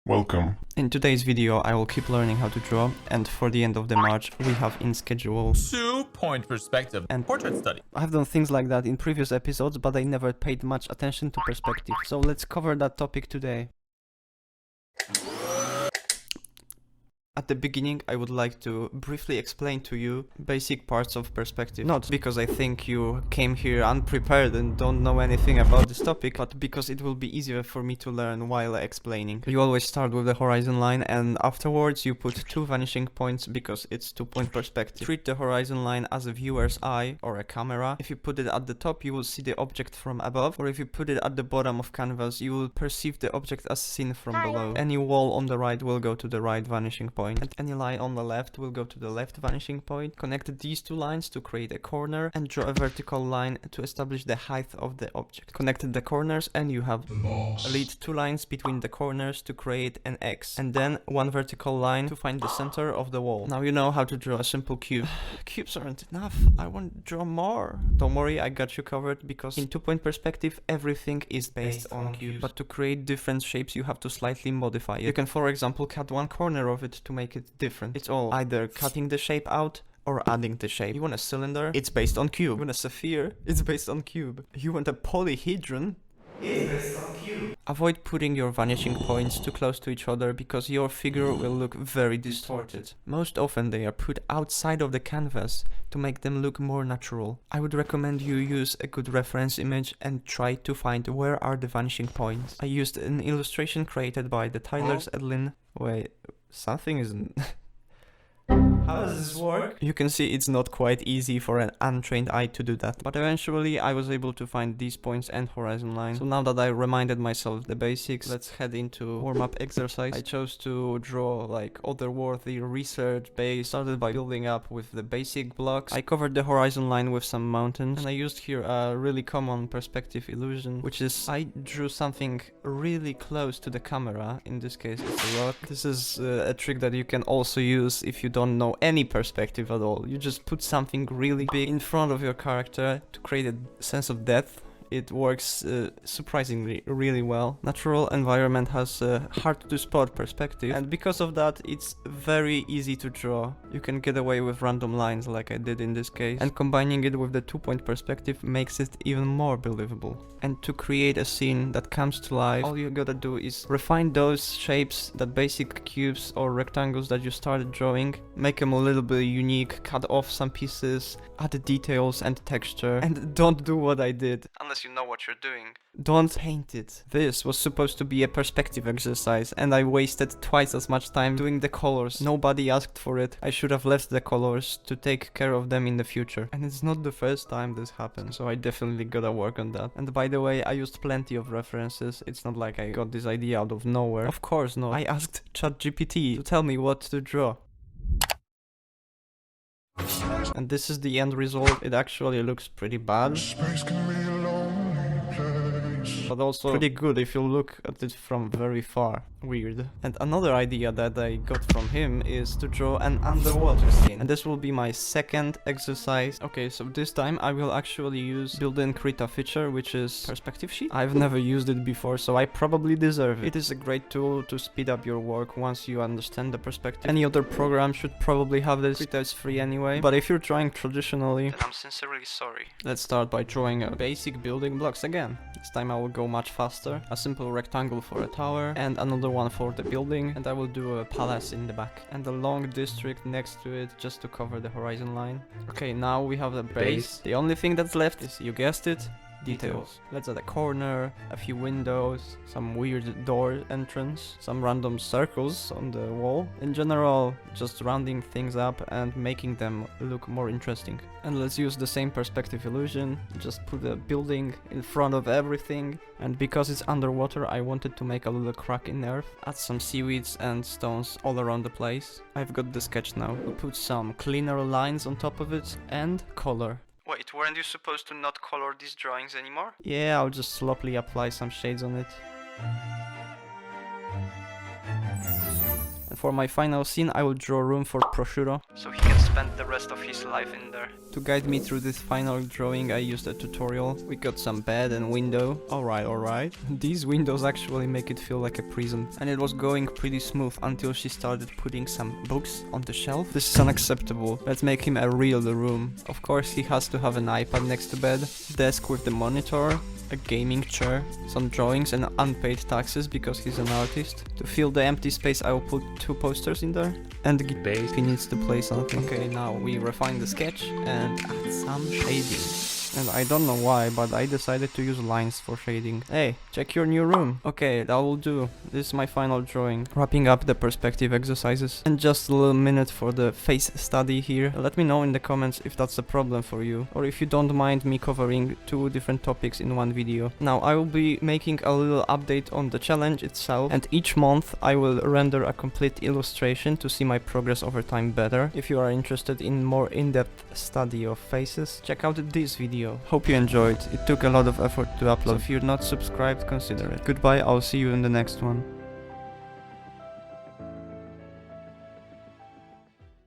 Welcome. In today's video I will keep learning how to draw, and for the end of the March we have in schedule 2-point perspective and portrait study. I've done things like that in previous episodes, but I never paid much attention to perspective, so let's cover that topic today. At the beginning, I would like to briefly explain to you basic parts of perspective. Not because I think you came here unprepared and don't know anything about this topic, but because it will be easier for me to learn while explaining. You always start with the horizon line, and afterwards you put two vanishing points because it's 2-point perspective. Treat the horizon line as a viewer's eye or a camera. If you put it at the top, you will see the object from above, or if you put it at the bottom of canvas, you will perceive the object as seen from below. Any wall on the right will go to the right vanishing point, and any line on the left will go to the left vanishing point. Connect these two lines to create a corner and draw a vertical line to establish the height of the object. Connect the corners and you have the box. Lead two lines between the corners to create an X, and then one vertical line to find the center of the wall. Now you know how to draw a simple cube. Cubes aren't enough, I want to draw more. Don't worry, I got you covered, because in 2-point perspective everything is based on cubes. But to create different shapes you have to slightly modify it. You can, for example, cut one corner of it to make it different. It's all either cutting the shape out or adding the shape. You want a cylinder? It's based on cube. You want a sphere? It's based on cube. You want a polyhedron? It's based on cube. Avoid putting your vanishing points too close to each other, because your figure will look very distorted. Most often they are put outside of the canvas to make them look more natural. I would recommend you use a good reference image and try to find where are the vanishing points. I used an illustration created by the Tylers Edlin. Wait, something isn't... How does this work? You can see it's not quite easy for an untrained eye to do that, but eventually I was able to find these points and horizon line. So now that I reminded myself the basics, let's head into warm-up exercise. I chose to draw like otherworldly research base, started by building up with the basic blocks. I covered the horizon line with some mountains, and I used here a really common perspective illusion, which is I drew something really close to the camera. In this case it's a rock. This is a trick that you can also use if you don't know any perspective at all. You just put something really big in front of your character to create a sense of depth. It works surprisingly really well. Natural environment has a hard to spot perspective, and because of that it's very easy to draw. You can get away with random lines like I did in this case, and combining it with the 2-point perspective makes it even more believable. And to create a scene that comes to life, all you gotta do is refine those shapes, that basic cubes or rectangles that you started drawing, make them a little bit unique, cut off some pieces, add details and texture, and don't do what I did unless you know what you're doing. Don't paint it. This was supposed to be a perspective exercise, and I wasted twice as much time doing the colors. Nobody asked for it. I should have left the colors to take care of them in the future. And it's not the first time this happened, so I definitely gotta work on that. And by the way, I used plenty of references. It's not like I got this idea out of nowhere. Of course not. I asked ChatGPT to tell me what to draw. And this is the end result. It actually looks pretty bad, but also pretty good if you look at it from very far. Weird. And another idea that I got from him is to draw an underwater scene, and this will be my second exercise. Okay, so this time I will actually use built-in Krita feature, which is perspective sheet. I've never used it before, so I probably deserve it. It is a great tool to speed up your work once you understand the perspective. Any other program should probably have this. Krita is free anyway, but if you're drawing traditionally, then I'm sincerely sorry. Let's start by drawing a basic building blocks again. This time I will go much faster. A simple rectangle for a tower and another one for the building, and I will do a palace in the back and a long district next to it just to cover the horizon line. Okay, now we have the base. The only thing that's left is, you guessed it, details. Let's add a corner, a few windows, some weird door entrance, some random circles on the wall. In general, just rounding things up and making them look more interesting. And let's use the same perspective illusion, just put a building in front of everything, and because it's underwater I wanted to make a little crack in the earth. Add some seaweeds and stones all around the place. I've got the sketch now. We'll put some cleaner lines on top of it and color. Wait, weren't you supposed to not color these drawings anymore? Yeah, I'll just sloppily apply some shades on it. And for my final scene, I will draw a room for Prosciutto, so he can spend the rest of his life in there. To guide me through this final drawing, I used a tutorial. We got some bed and window. Alright. These windows actually make it feel like a prison. And it was going pretty smooth until she started putting some books on the shelf. This is unacceptable. Let's make him a real room. Of course, he has to have an iPad next to bed, desk with the monitor, a gaming chair, some drawings and unpaid taxes because he's an artist. To fill the empty space, I will put 2 posters in there. And he needs to play something. Okay, now we refine the sketch and add some shading. And I don't know why, but I decided to use lines for shading. Hey, check your new room. Okay, that will do. This is my final drawing. Wrapping up the perspective exercises. And just a little minute for the face study here. Let me know in the comments if that's a problem for you, or if you don't mind me covering 2 different topics in one video. Now, I will be making a little update on the challenge itself, and each month I will render a complete illustration to see my progress over time better. If you are interested in more in-depth study of faces, check out this video. Hope you enjoyed. It took a lot of effort to upload. So if you're not subscribed, consider it. Goodbye, I'll see you in the next one.